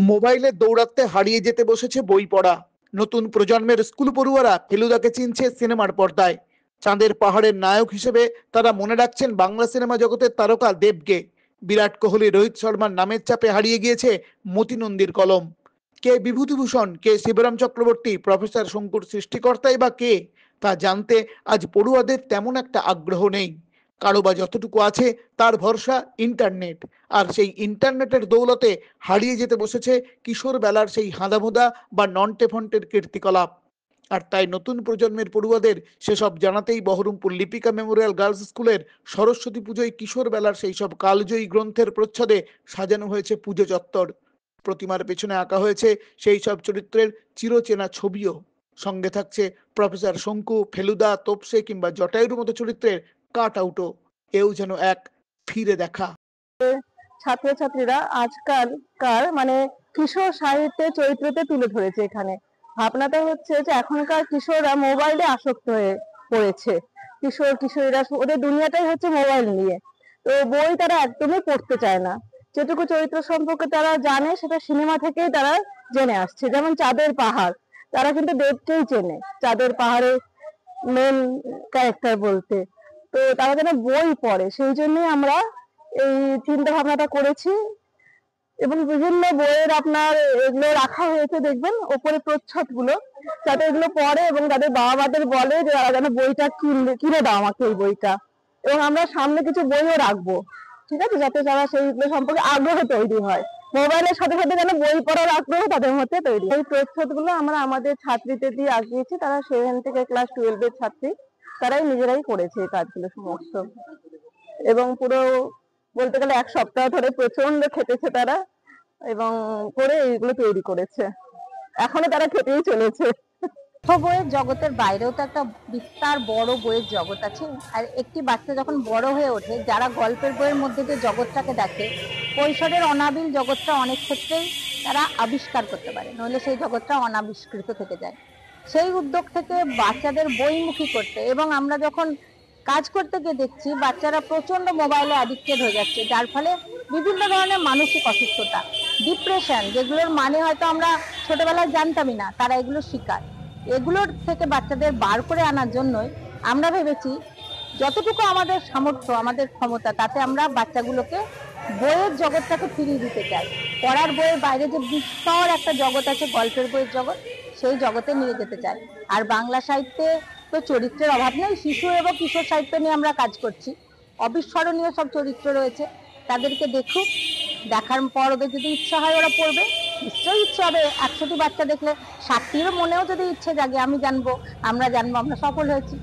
মোবাইলে দৌড়াতে হারিয়ে যেতে বসেছে বই পড়া। নতুন প্রজন্মের স্কুল পড়ুয়ারা ফেলুদাকে চিনছে সিনেমার পর্দায়। চাঁদের পাহাড়ের নায়ক হিসেবে তারা মনে রাখছেন বাংলা সিনেমা জগতের তারকা দেবকে। বিরাট কোহলি, রোহিত শর্মার নামের চাপে হারিয়ে গিয়েছে মতি নন্দীর কলম। কে বিভূতিভূষণ, কে শিবরাম চক্রবর্তী, প্রফেসর শঙ্কুর সৃষ্টিকর্তাই বা কে, তা জানতে আজ পড়ুয়াদের তেমন একটা আগ্রহ নেই। কারো বা যতটুকু আছে তার ভরসা ইন্টারনেট। আর সেই ইন্টারনেটের দৌলতে হারিয়ে যেতে বসেছে কিশোর বেলার সেই হাঁদাভোঁদা বা নন্টে ফন্টের কীর্তিকলাপ। আর তাই নতুন প্রজন্মের পড়ুয়াদের সেসব জানাতেই বহরমপুর লিপিকা মেমোরিয়াল গার্লস স্কুলের সরস্বতী পুজোয় কিশোর বেলার সেই সব কালজয়ী গ্রন্থের প্রচ্ছদে সাজানো হয়েছে পুজো চত্বর। প্রতিমার পেছনে আঁকা হয়েছে সেই সব চরিত্রের চিরচেনা ছবিও। সঙ্গে থাকছে প্রফেসর শঙ্কু, ফেলুদা, তোপসে কিংবা জটায়ুর মতো চরিত্রের কাট আউটও। এও যেন এক ফিরে দেখা। ছাত্রছাত্রীরা আজকালকার কিশোর সাহিত্যের চরিত্রতে তুলে ধরেছে। এখানে ভাবনাটা হচ্ছে যে এখনকার কিশোররা মোবাইলে আসক্ত হয়ে পড়েছে। কিশোর কিশোরীরা ওদের দুনিয়াটাই হচ্ছে মোবাইল নিয়ে। তো বই তারা একদমই পড়তে চায় না। যেটুকু চরিত্র সম্পর্কে তারা জানে সেটা সিনেমা থেকেই তারা জেনে আসছে। যেমন চাঁদের পাহাড়, তারা কিন্তু দেবকেই চেনে চাঁদের পাহাড়ে মেন ক্যারেক্টার বলতে। তো তারা যেন বই পড়ে, সেই জন্যই আমরা এই চিন্তা ভাবনাটা করেছি। এবং বিভিন্ন বইয়ের আপনার এগুলো রাখা হয়েছে, দেখবেন ওপরে প্রচ্ছদ গুলো, যাতে এগুলো পড়ে এবং তাদের বাবা মাদের বলে যে তারা যেন বইটা কিনে দাও আমাকে এই বইটা। এবং আমরা সামনে কিছু বইও রাখবো, ঠিক আছে, যাতে তারা সেইগুলো সম্পর্কে আগ্রহ তৈরি হয়। মোবাইলের সাথে সাথে যেন বই পড়ার আগ্রহ তাদের মধ্যে তৈরি। এই প্রচ্ছদ গুলো আমরা আমাদের ছাত্রীদের দিয়ে আঁকিয়েছি। তারা 7 থেকে ক্লাস 12 এর ছাত্রী, তারাই নিজেরাই করেছে এই কাজগুলো সমস্ত। এবং পুরো বলতে গেলে 1 সপ্তাহ ধরে প্রচন্ড খেটেছে তারা, এবং করে এইগুলো তৈরি করেছে। এখনো তারা খেটেই চলেছে। বইয়ের জগতের বাইরেও তো একটা বিস্তার বড় বইয়ের জগৎ আছে। আর একটি বাচ্চা যখন বড় হয়ে ওঠে, যারা গল্পের বইয়ের মধ্যে যে জগৎটাকে দেখে, কৈশোরের অনাবিল জগৎটা অনেক ক্ষেত্রেই তারা আবিষ্কার করতে পারে, নইলে সেই জগৎটা অনাবিষ্কৃত থেকে যায়। সেই উদ্যোগ থেকে বাচ্চাদের বইমুখী করতে, এবং আমরা যখন কাজ করতে গিয়ে দেখছি বাচ্চারা প্রচন্ড মোবাইলে অ্যাডিক্টেড হয়ে যাচ্ছে, যার ফলে বিভিন্ন ধরনের মানসিক অসুস্থতা, ডিপ্রেশন, যেগুলোর মানে হয়তো আমরা ছোটবেলায় জানতামই না, তারা এগুলো শিকার। এগুলোর থেকে বাচ্চাদের বার করে আনার জন্যই আমরা ভেবেছি যতটুকু আমাদের সামর্থ্য, আমাদের ক্ষমতা, তাতে আমরা বাচ্চাগুলোকে বইয়ের জগৎটাকে ফিরিয়ে দিতে চাই। পড়ার বইয়ের বাইরে যে বিস্তর একটা জগৎ আছে, গল্পের বইয়ের জগৎ, সেই জগতে নিয়ে যেতে চাই। আর বাংলা সাহিত্যে তো চরিত্রের অভাব নেই। শিশু এবং কিশোর সাহিত্য নিয়ে আমরা কাজ করছি। অবিস্মরণীয় সব চরিত্র রয়েছে, তাদেরকে দেখুক, দেখার পর ওদের যদি ইচ্ছা হয় ওরা পড়বে, নিশ্চয়ই ইচ্ছে হবে। 100টি বাচ্চা দেখলে 60টিরও মনেও যদি ইচ্ছে জাগে, আমি জানবো, আমরা জানবো, আমরা সফল হয়েছি।